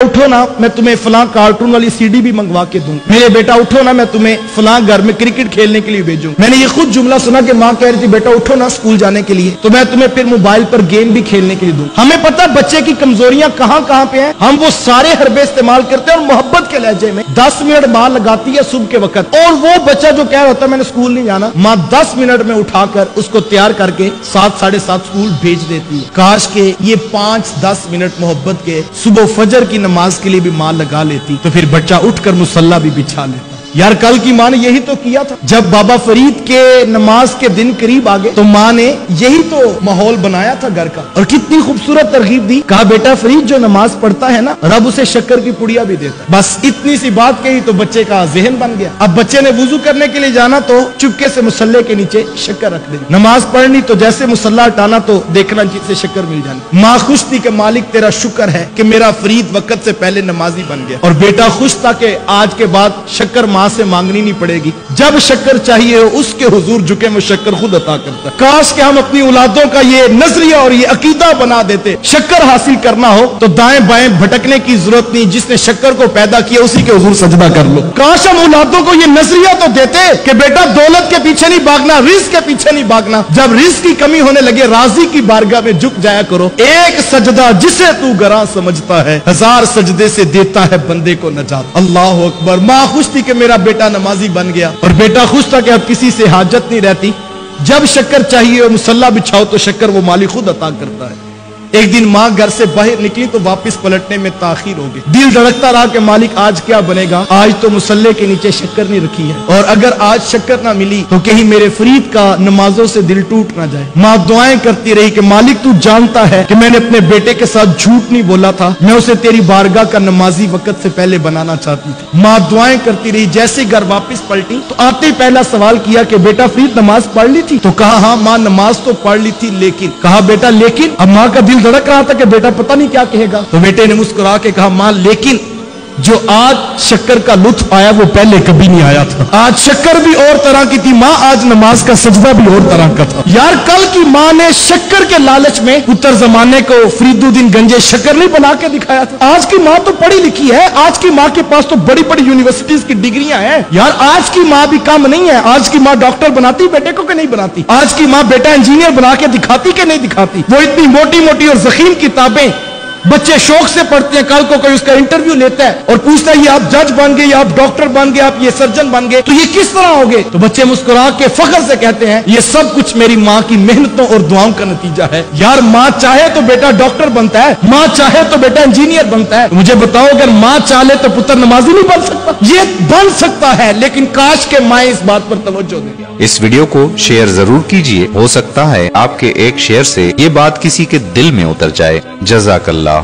उठो ना मैं तुम्हें फलां कार्टून वाली सीडी भी मंगवा के दूं, मेरे बेटा उठो ना मैं तुम्हें फलां घर में क्रिकेट खेलने के लिए भेजूं। मैंने ये खुद जुमला सुना कि माँ कह रही थी बेटा उठो ना स्कूल जाने के लिए, तो मैं तुम्हें फिर मोबाइल पर गेम भी खेलने के लिए दूं। हमें पता है बच्चे की कमजोरियां कहां कहां पे हैं, हम वो सारे हरबे इस्तेमाल करते हैं और मोहब्बत के लहजे में 10 मिनट माँ लगाती है सुबह के वक्त, और वो बच्चा जो कह रहा होता है मैंने स्कूल नहीं जाना, माँ 10 मिनट में उठाकर उसको तैयार करके 7 साढ़े 7 स्कूल भेज देती है। काश के ये 5-10 मिनट मोहब्बत के सुबह फजर की नमाज के लिए भी लगा लेती तो फिर बच्चा उठकर मुसल्ला भी बिछा लेता। यार कल की माँ ने यही तो किया था, जब बाबा फरीद के नमाज के दिन करीब आ गए तो माँ ने यही तो माहौल बनाया था घर का, और कितनी खूबसूरत तरगीब दी। कहा बेटा फरीद जो नमाज पढ़ता है ना रब उसे शक्कर की पुड़िया भी देता है। बस इतनी सी बात कही तो बच्चे का जहन बन गया। अब बच्चे ने वुजू करने के लिए जाना तो चुपके से मुसल्ले के नीचे शक्कर रख दी, नमाज पढ़नी तो जैसे मुसल्ला हटाना तो देखना जिससे शक्कर मिल जानी। माँ खुश थी कि मालिक तेरा शुक्र है कि मेरा फरीद वक्त से पहले नमाजी बन गया, और बेटा खुश था कि आज के बाद शक्कर माँ से मांगनी नहीं पड़ेगी, जब शक्कर चाहिए हो उसके हुजूर झुके में शक्कर खुद अता करता। काश कि हम अपनी औलादों का ये नजरिया और ये अकीदा बना देते, शक्कर हासिल करना हो तो दाएं बाएं भटकने की जरूरत नहीं, जिसने शक्कर को पैदा किया उसी के हुजूर सजदा कर लो। काश हम औलादों को ये नजरिया तो देते कि बेटा दौलत के पीछे नहीं भागना, रिस्क के पीछे नहीं भागना, जब रिस्क की कमी होने लगे राजी की बारगाह में झुक जाया करो। एक सजदा जिसे तू गरा समझता है 1000 सजदे से देता है बंदे को नजात। अल्लाह अकबर। माँ खुश थी कि मेरा बेटा नमाजी बन गया, और बेटा खुश था कि अब किसी से हाजत नहीं रहती, जब शक्कर चाहिए और मुसल्ला बिछाओ तो शक्कर वो मालिक खुद अता करता है। एक दिन माँ घर से बाहर निकली तो वापस पलटने में ताखीर हो गई। दिल धड़कता रहा कि मालिक आज क्या बनेगा, आज तो मुसल्ले के नीचे शक्कर नहीं रखी है, और अगर आज शक्कर ना मिली तो कहीं मेरे फरीद का नमाजों से दिल टूट ना जाए। माँ दुआएं करती रही कि मालिक तू जानता है कि मैंने अपने बेटे के साथ झूठ नहीं बोला था, मैं उसे तेरी बारगाह का नमाजी वक्त से पहले बनाना चाहती थी। माँ दुआएं करती रही। जैसे घर वापस पलटी तो आते ही पहला सवाल किया कि बेटा फरीद नमाज पढ़ ली थी? तो कहा हाँ माँ नमाज तो पढ़ ली थी, लेकिन। कहा बेटा लेकिन? अब माँ का धड़क रहा था कि बेटा पता नहीं क्या कहेगा, तो बेटे ने मुस्कुरा के कहा मां लेकिन जो आज शक्कर का लुत्फ आया वो पहले कभी नहीं आया था। आज शक्कर भी और तरह की थी मां, आज नमाज का सजदा भी और तरह का था। यार कल की मां ने शक्कर के लालच में उत्तर जमाने को फरीदुद्दीन गंजे शक्कर नहीं बना के दिखाया था। आज की मां तो पढ़ी लिखी है, आज की मां के पास तो बड़ी बड़ी यूनिवर्सिटीज की डिग्रियां हैं। यार आज की मां भी कम नहीं है, आज की मां डॉक्टर बनाती बेटे को कि नहीं बनाती, आज की मां बेटा इंजीनियर बना के दिखाती कि नहीं दिखाती। वो इतनी मोटी मोटी और जखीम किताबें बच्चे शौक से पढ़ते हैं, कल को कोई उसका इंटरव्यू लेता है और पूछता है ये आप जज बन गए, आप डॉक्टर बन गए, आप ये सर्जन बन गए, तो ये किस तरह हो गए? तो बच्चे मुस्कुरा के फख्र से कहते हैं ये सब कुछ मेरी माँ की मेहनतों और दुआओं का नतीजा है। यार माँ चाहे तो बेटा डॉक्टर बनता है, माँ चाहे तो बेटा इंजीनियर बनता है। मुझे बताओ अगर माँ चाहे तो पुत्र नमाजी नहीं बन सकता? ये बन सकता है, लेकिन काश के माँ इस बात पर तवज्जो दे। इस वीडियो को शेयर जरूर कीजिए, हो सकता है आपके एक शेयर से ये बात किसी के दिल में उतर जाए। जज़ाकल्लाह।